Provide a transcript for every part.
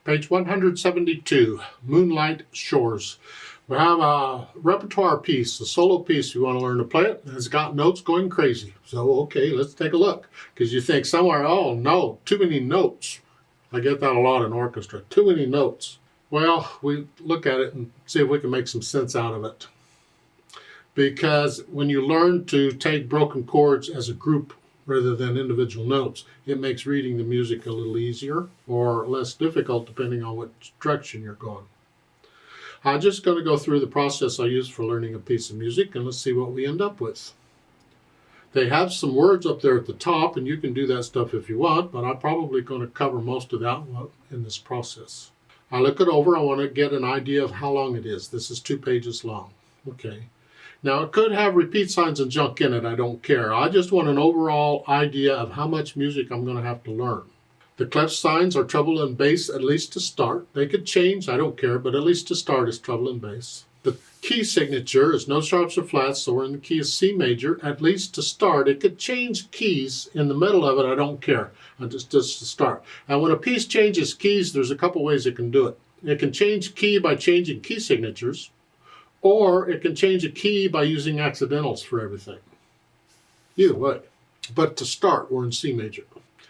Page 172, Moonlit Shores. We have a repertoire piece, a solo piece. You want to learn to play it. It's got notes going crazy. So, okay, let's take a look. Because you think somewhere, oh no, too many notes. I get that a lot in orchestra, too many notes. Well, we look at it and see if we can make some sense out of it. Because when you learn to take broken chords as a group rather than individual notes, it makes reading the music a little easier or less difficult depending on what direction you're going. I'm just going to go through the process I use for learning a piece of music, and let's see what we end up with. They have some words up there at the top, and you can do that stuff if you want, but I'm probably going to cover most of that in this process. I look it over. I want to get an idea of how long it is. This is 2 pages long. Okay. Now, it could have repeat signs and junk in it. I don't care. I just want an overall idea of how much music I'm going to have to learn. The clef signs are treble and bass, at least to start. They could change. I don't care, but at least to start is treble and bass. The key signature is no sharps or flats, so we're in the key of C major, at least to start. It could change keys in the middle of it. I don't care. Just to start. And when a piece changes keys, there's a couple ways it can do it. It can change key by changing key signatures, or it can change a key by using accidentals for everything. Either way. But to start, we're in C major.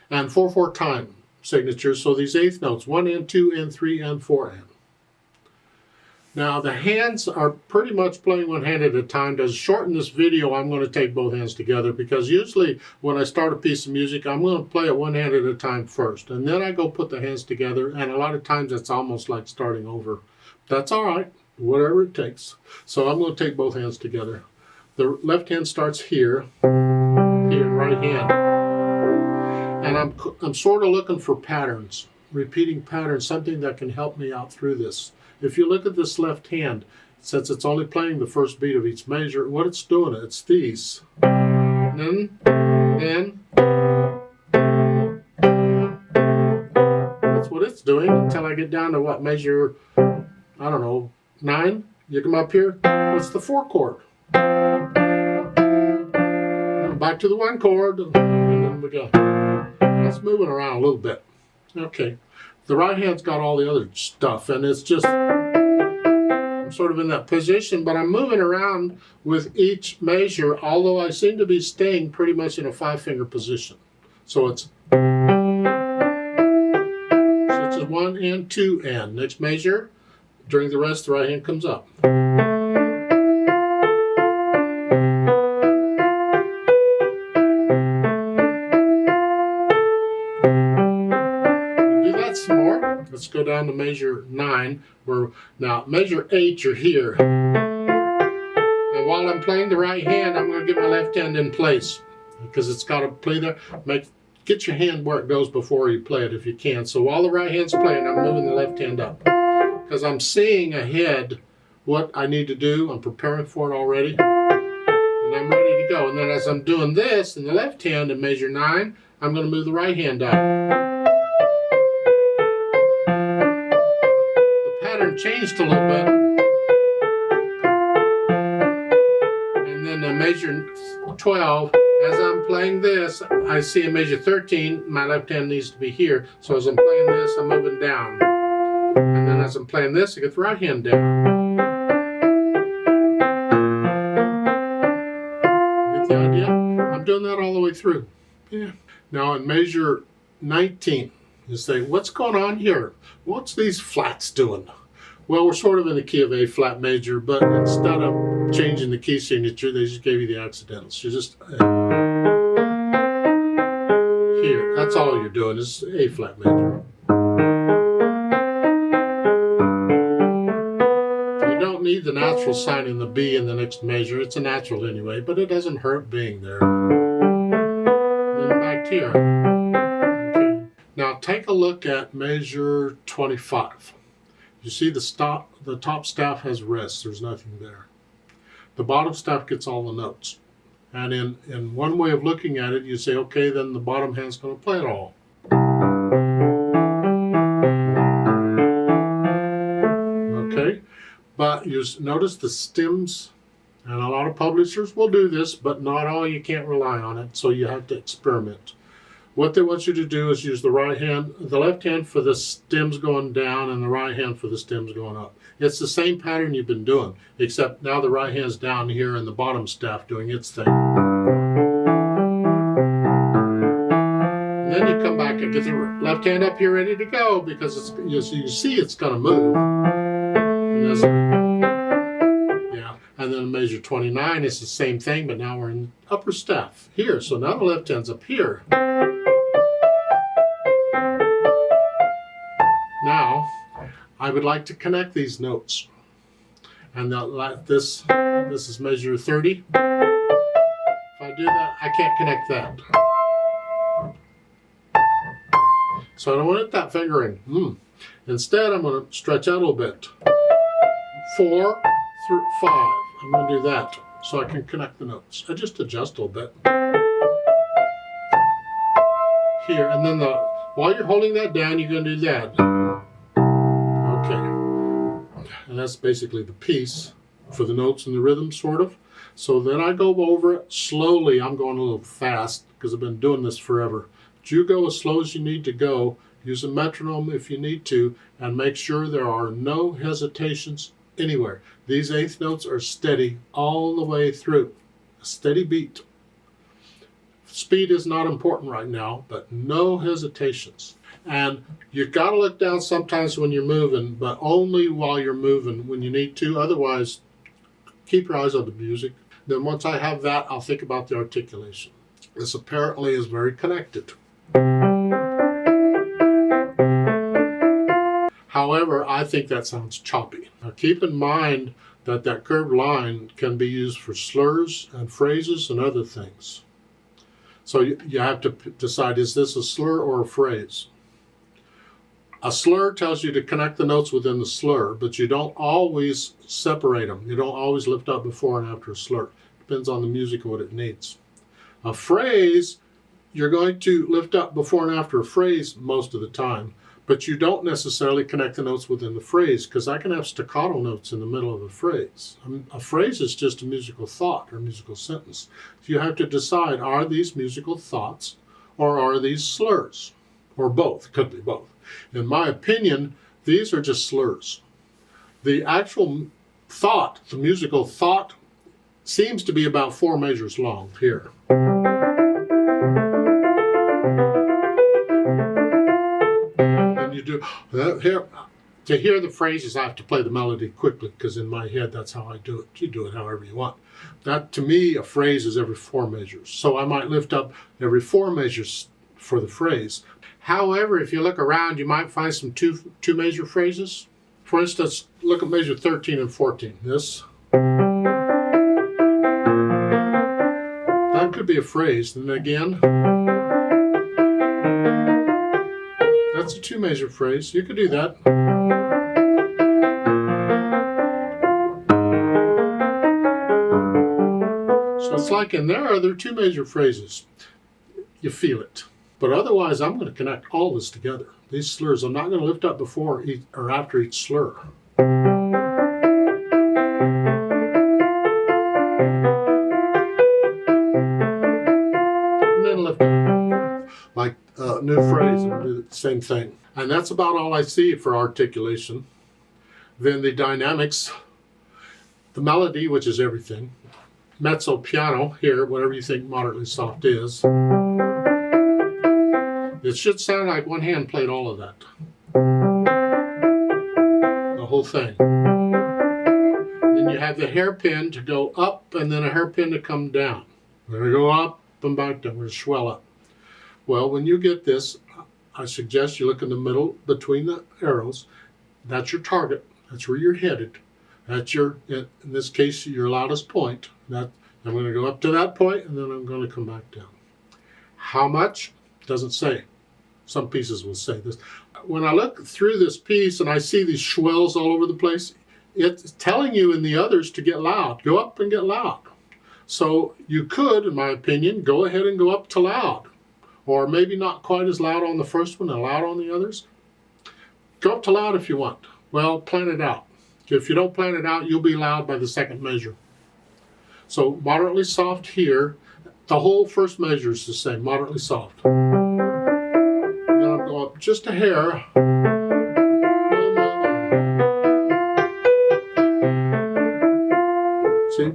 And 4/4 time signatures, so these eighth notes, 1 and 2 and 3 and 4 and. Now the hands are pretty much playing one hand at a time. To shorten this video, I'm going to take both hands together because usually when I start a piece of music, I'm going to play it one hand at a time first. And then I go put the hands together, and a lot of times it's almost like starting over. That's all right. Whatever it takes. So I'm going to take both hands together. The left hand starts here, right hand. And I'm sort of looking for patterns, repeating patterns, something that can help me out through this. If you look at this left hand, since it's only playing the first beat of each measure, what it's doing, it's these. Then. That's what it's doing until I get down to what measure, I don't know, 9, you come up here, what's the 4 chord? Back to the 1 chord, and then we go. It's moving around a little bit. Okay, the right hand's got all the other stuff, and it's just, I'm sort of in that position, but I'm moving around with each measure, although I seem to be staying pretty much in a 5-finger position. So it's 1 and 2 and. Next measure. During the rest, the right hand comes up. Do that some more. Let's go down to measure 9. Now, measure 8, you're here. And while I'm playing the right hand, I'm going to get my left hand in place because it's got to play there. Get your hand where it goes before you play it if you can. So while the right hand's playing, I'm moving the left hand up. Because I'm seeing ahead what I need to do. I'm preparing for it already. And I'm ready to go. And then as I'm doing this in the left hand in measure 9, I'm going to move the right hand up. The pattern changed a little bit. And then in measure 12, as I'm playing this, I see in measure 13, my left hand needs to be here. So as I'm playing this, I'm moving down. And then as I'm playing this, I get the right hand down. Get the idea? I'm doing that all the way through. Yeah. Now in measure 19, you say, what's going on here? What's these flats doing? Well, we're sort of in the key of A flat major, but instead of changing the key signature, they just gave you the accidentals. You just here. That's all you're doing is A flat major. Need the natural sign in the B in the next measure. It's a natural anyway, but it doesn't hurt being there. Then back here. Okay. Now take a look at measure 25. You see the top staff has rest. There's nothing there. The bottom staff gets all the notes. And in one way of looking at it, you say, okay, then the bottom hand's going to play it all. Okay. But you notice the stems, and a lot of publishers will do this, but not all. You can't rely on it, so you have to experiment. What they want you to do is use the left hand for the stems going down and the right hand for the stems going up. It's the same pattern you've been doing, except now the right hand's down here and the bottom staff doing its thing. And then you come back and get the left hand up here ready to go, because it's, you see it's going to move. And then measure 29 is the same thing, but now we're in upper staff here. So now the left hand's up here. Now, I would like to connect these notes. And this is measure 30. If I do that, I can't connect that. So I don't want that fingering. Instead, I'm going to stretch out a little bit. 4 through 5. I'm going to do that so I can connect the notes. I just adjust a little bit. Here, and then while you're holding that down, you're going to do that. Okay. And that's basically the piece for the notes and the rhythm, sort of. So then I go over it slowly. I'm going a little fast because I've been doing this forever. But you go as slow as you need to go. Use a metronome if you need to, and make sure there are no hesitations anywhere. These eighth notes are steady all the way through. A steady beat. Speed is not important right now, but no hesitations. And you've got to look down sometimes when you're moving, but only while you're moving when you need to. Otherwise, keep your eyes on the music. Then once I have that, I'll think about the articulation. This apparently is very connected. However, I think that sounds choppy. Now keep in mind that that curved line can be used for slurs and phrases and other things. So you have to decide, is this a slur or a phrase? A slur tells you to connect the notes within the slur, but you don't always separate them. You don't always lift up before and after a slur. Depends on the music and what it needs. A phrase, you're going to lift up before and after a phrase most of the time. But you don't necessarily connect the notes within the phrase, because I can have staccato notes in the middle of a phrase. A phrase is just a musical thought or a musical sentence. So you have to decide, are these musical thoughts or are these slurs? Or both. Could be both. In my opinion, these are just slurs. The actual thought, the musical thought, seems to be about 4 measures long here. You do here to hear the phrases. I have to play the melody quickly, because in my head that's how I do it. You do it however you want. That, to me, a phrase is every 4 measures. So I might lift up every 4 measures for the phrase. However, if you look around, you might find some two measure phrases. For instance, look at measure 13 and 14. This. That could be a phrase. And again, that's a 2 measure phrase. You could do that. So it's like in there, they're 2 measure phrases. You feel it. But otherwise, I'm going to connect all this together. These slurs, I'm not going to lift up before or after each slur. And then lift up. Like new phrase, and do the same thing. And that's about all I see for articulation. Then the dynamics, the melody, which is everything. Mezzo piano here, whatever you think moderately soft is. It should sound like one hand played all of that. The whole thing. Then you have the hairpin to go up and then a hairpin to come down. We're going to go up and back down. We're going to swell up. Well, when you get this, I suggest you look in the middle between the arrows. That's your target. That's where you're headed. That's your, in this case, your loudest point. I'm going to go up to that point and then I'm going to come back down. How much? Doesn't say. Some pieces will say this. When I look through this piece and I see these swells all over the place, it's telling you in the others to get loud. Go up and get loud. So you could, in my opinion, go ahead and go up to loud. Or maybe not quite as loud on the first one and loud on the others. Go up to loud if you want. Well, plan it out. If you don't plan it out, you'll be loud by the second measure. So moderately soft here. The whole first measure is the same, moderately soft. just a hair. See,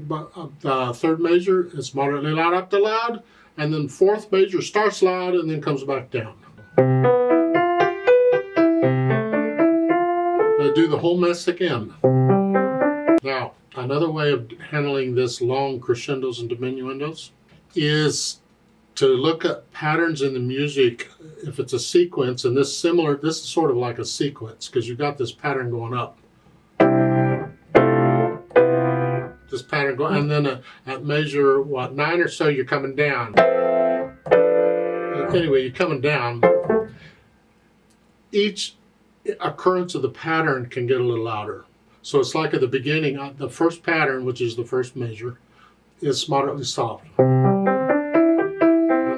the third measure is moderately loud up to loud, and then fourth measure starts loud and then comes back down. Do the whole mess again. Now, another way of handling this long crescendos and diminuendos is to look at patterns in the music. If it's a sequence, and this is sort of like a sequence because you've got this pattern going up. This pattern going, and then at measure, 9 or so, you're coming down. Anyway, you're coming down. Each occurrence of the pattern can get a little louder. So it's like at the beginning, the first pattern, which is the first measure, is moderately soft. Then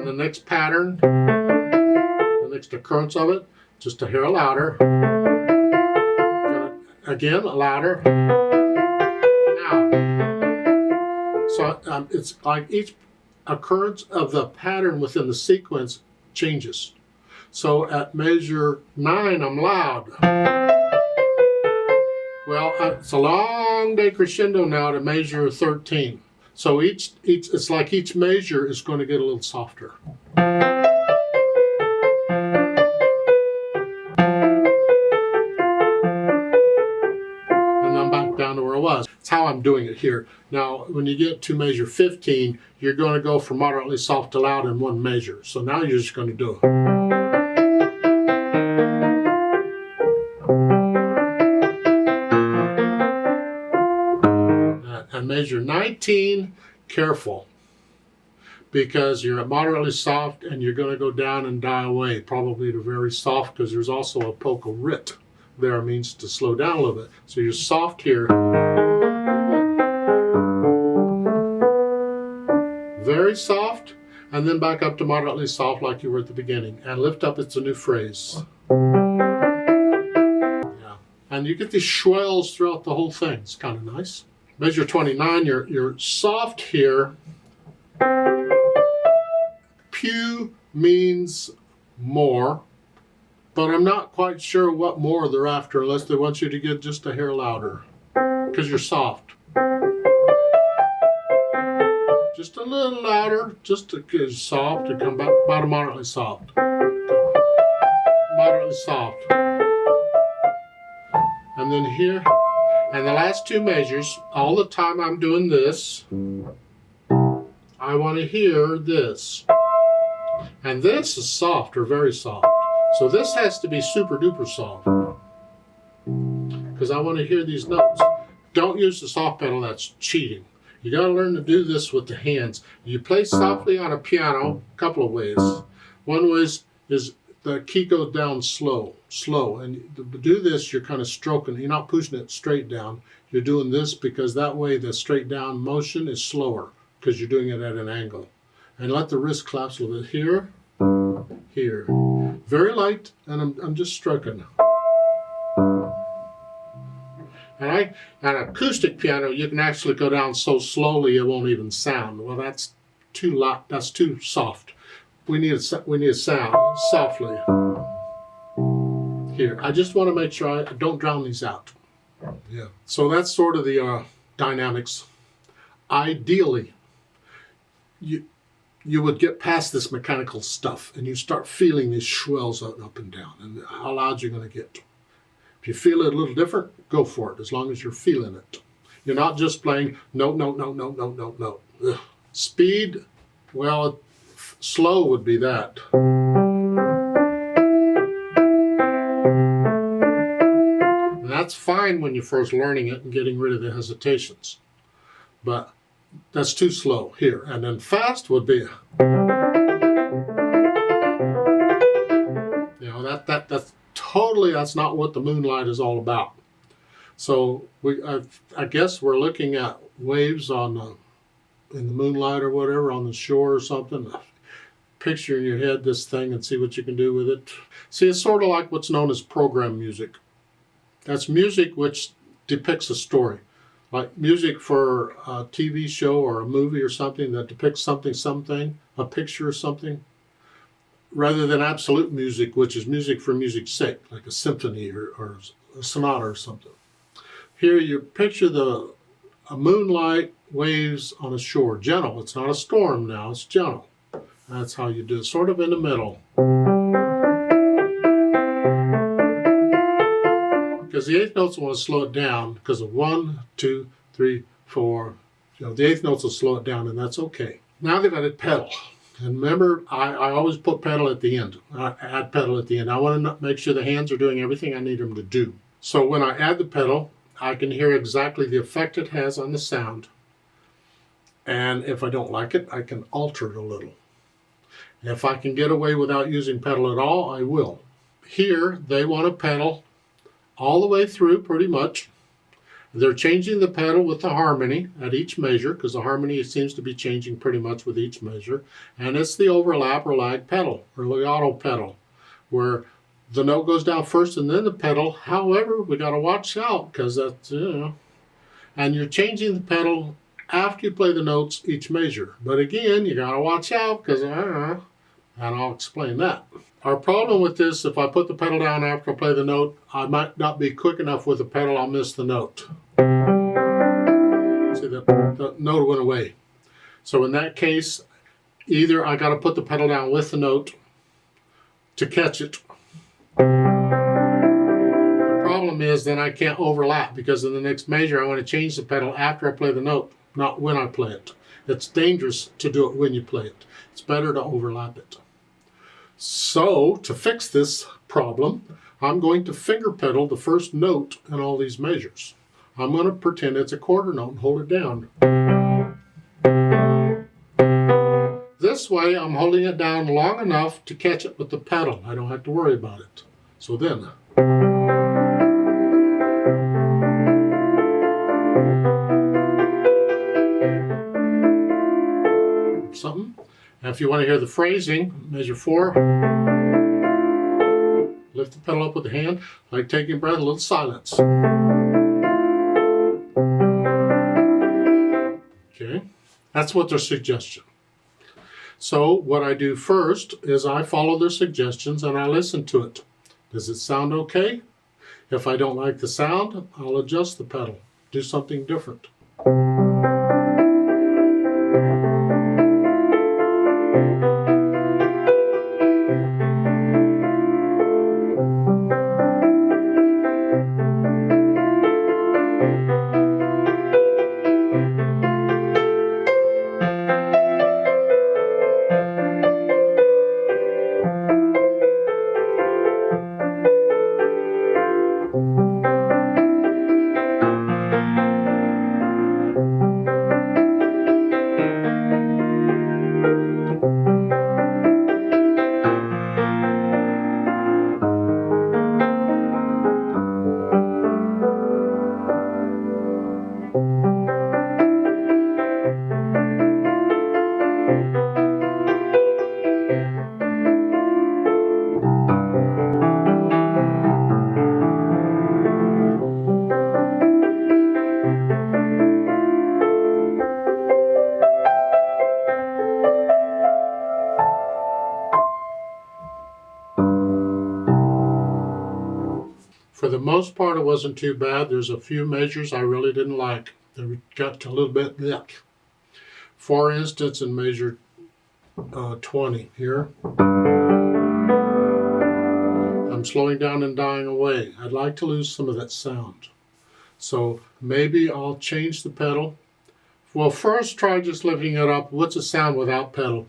the next pattern, the next occurrence of it, just a hair louder. Again, louder. Now, so it's like each occurrence of the pattern within the sequence changes. So at measure 9, I'm loud. Well, it's a long day crescendo now to measure 13. So it's like each measure is going to get a little softer. And I'm back down to where I was. That's how I'm doing it here. Now, when you get to measure 15, you're going to go from moderately soft to loud in one measure. So now you're just going to do it. And measure 19, careful, because you're at moderately soft and you're going to go down and die away, probably to very soft, because there's also a polka rit there, means to slow down a little bit. So you're soft here, very soft, and then back up to moderately soft like you were at the beginning. And lift up, it's a new phrase. Yeah. And you get these swells throughout the whole thing. It's kind of nice. Measure 29, you're soft here. Pew means more, but I'm not quite sure what more they're after unless they want you to get just a hair louder, because you're soft. Just a little louder, just to get soft, to come back about a moderately soft. Moderately soft. And then here. And the last two measures, all the time I'm doing this, I want to hear this. And this is soft or very soft. So this has to be super duper soft. Because I want to hear these notes. Don't use the soft pedal, that's cheating. You got to learn to do this with the hands. You play softly on a piano a couple of ways. One way is the key goes down slow. And to do this, you're kind of stroking. You're not pushing it straight down. You're doing this because that way the straight down motion is slower because you're doing it at an angle. And let the wrist collapse a little bit here, here. Very light, and I'm just stroking. And an acoustic piano, you can actually go down so slowly it won't even sound. Well, that's too loud. That's too soft. We need a sound softly. Here, I just want to make sure I don't drown these out. Yeah. So that's sort of the dynamics. Ideally, you would get past this mechanical stuff and you start feeling these swells up and down and how loud you're going to get. If you feel it a little different, go for it, as long as you're feeling it. You're not just playing note, note, note, note, note, note, note. Ugh. Speed, well, slow would be that. And that's fine when you're first learning it and getting rid of the hesitations. But that's too slow here. And then fast would be, that's totally, that's not what the Moonlight is all about. So I guess we're looking at waves in the moonlight or whatever on the shore or something. Picture in your head this thing and see what you can do with it. See, it's sort of like what's known as program music. That's music which depicts a story. Like music for a TV show or a movie or something that depicts something, a picture or something. rather than absolute music, which is music for music's sake, like a symphony or a sonata or something. Here you picture a moonlight waves on a shore, gentle. It's not a storm now, it's gentle. That's how you do it, sort of in the middle. Because the eighth notes want to slow it down because of 1, 2, 3, 4. The eighth notes will slow it down, and that's okay. Now they've added pedal. And remember, I always put pedal at the end. I add pedal at the end. I want to make sure the hands are doing everything I need them to do. So when I add the pedal, I can hear exactly the effect it has on the sound. And if I don't like it, I can alter it a little. If I can get away without using pedal at all, I will. Here, they want a pedal all the way through, pretty much. They're changing the pedal with the harmony at each measure, because the harmony seems to be changing pretty much with each measure. And it's the overlap or lag pedal, or legato pedal, where the note goes down first and then the pedal. However, we got to watch out, because that's, and you're changing the pedal after you play the notes each measure. But again, you got to watch out, because, and I'll explain that. Our problem with this, if I put the pedal down after I play the note, I might not be quick enough with the pedal, I'll miss the note. See, the note went away. So in that case, either I got to put the pedal down with the note to catch it. The problem is then I can't overlap, because in the next measure I want to change the pedal after I play the note, not when I play it. It's dangerous to do it when you play it. It's better to overlap it. So, to fix this problem, I'm going to finger pedal the first note in all these measures. I'm going to pretend it's a quarter note and hold it down. This way, I'm holding it down long enough to catch it with the pedal. I don't have to worry about it. So then, something. Now, if you want to hear the phrasing, measure 4. Lift the pedal up with the hand, like taking a breath, a little silence. Okay, that's what their suggestion. So what I do first is I follow their suggestions and I listen to it. Does it sound okay? If I don't like the sound, I'll adjust the pedal, do something different. For the most part, it wasn't too bad. There's a few measures I really didn't like. They got a little bit yuck. For instance, in measure 20 here, I'm slowing down and dying away. I'd like to lose some of that sound. So maybe I'll change the pedal. Well, first try just lifting it up. What's a sound without pedal?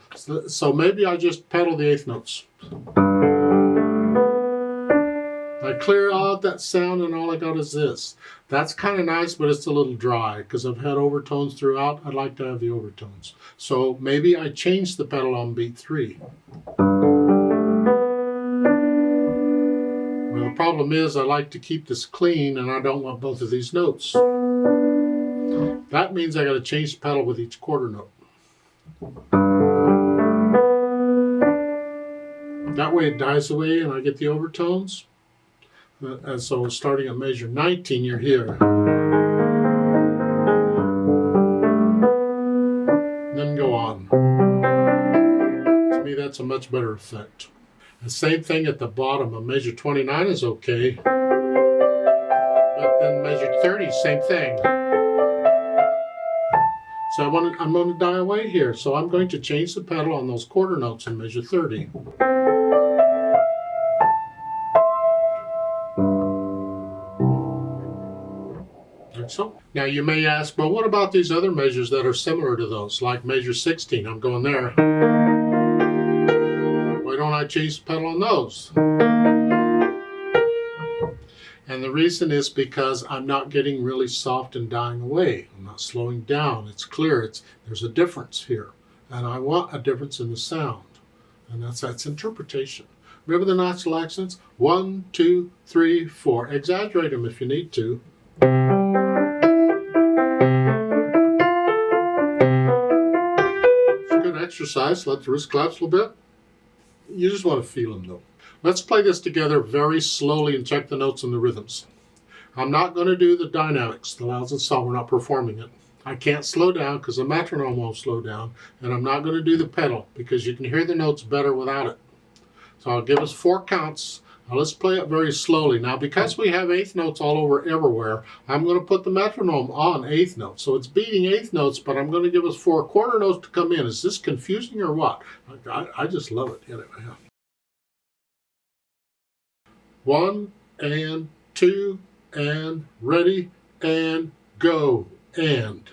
So maybe I just pedal the eighth notes. I clear out that sound and all I got is this. That's kind of nice, but it's a little dry because I've had overtones throughout. I'd like to have the overtones. So maybe I change the pedal on beat 3. Well, the problem is I like to keep this clean and I don't want both of these notes. That means I got to change the pedal with each quarter note. That way it dies away and I get the overtones. And so starting at measure 19, you're here. And then go on. To me, that's gets a much better effect. The same thing at the bottom. A measure 29 is okay, but then measure 30, same thing. So I'm going to die away here. So I'm going to change the pedal on those quarter notes in measure 30. Like so. Now you may ask, well, what about these other measures that are similar to those, like measure 16? I'm going there. Why don't I change the pedal on those? And the reason is because I'm not getting really soft and dying away. I'm not slowing down. It's clear. There's a difference here. And I want a difference in the sound. And that's interpretation. Remember the natural accents? 1, 2, 3, 4. Exaggerate them if you need to. It's a good exercise. Let the wrist collapse a little bit. You just want to feel them though. Let's play this together very slowly and check the notes and the rhythms. I'm not going to do the dynamics, the louds and saw. We're not performing it. I can't slow down because the metronome won't slow down. And I'm not going to do the pedal because you can hear the notes better without it. So I'll give us 4 counts. Now let's play it very slowly. Now because we have eighth notes all over everywhere, I'm going to put the metronome on eighth notes. So it's beating eighth notes, but I'm going to give us 4 quarter notes to come in. Is this confusing or what? I just love it. Anyway. 1 and 2 and ready and go and.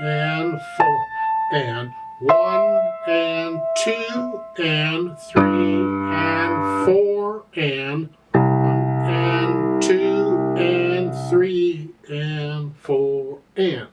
And 4 and 1 and 2 and 3 and 4 and 1 and 2 and 3 and 4 and.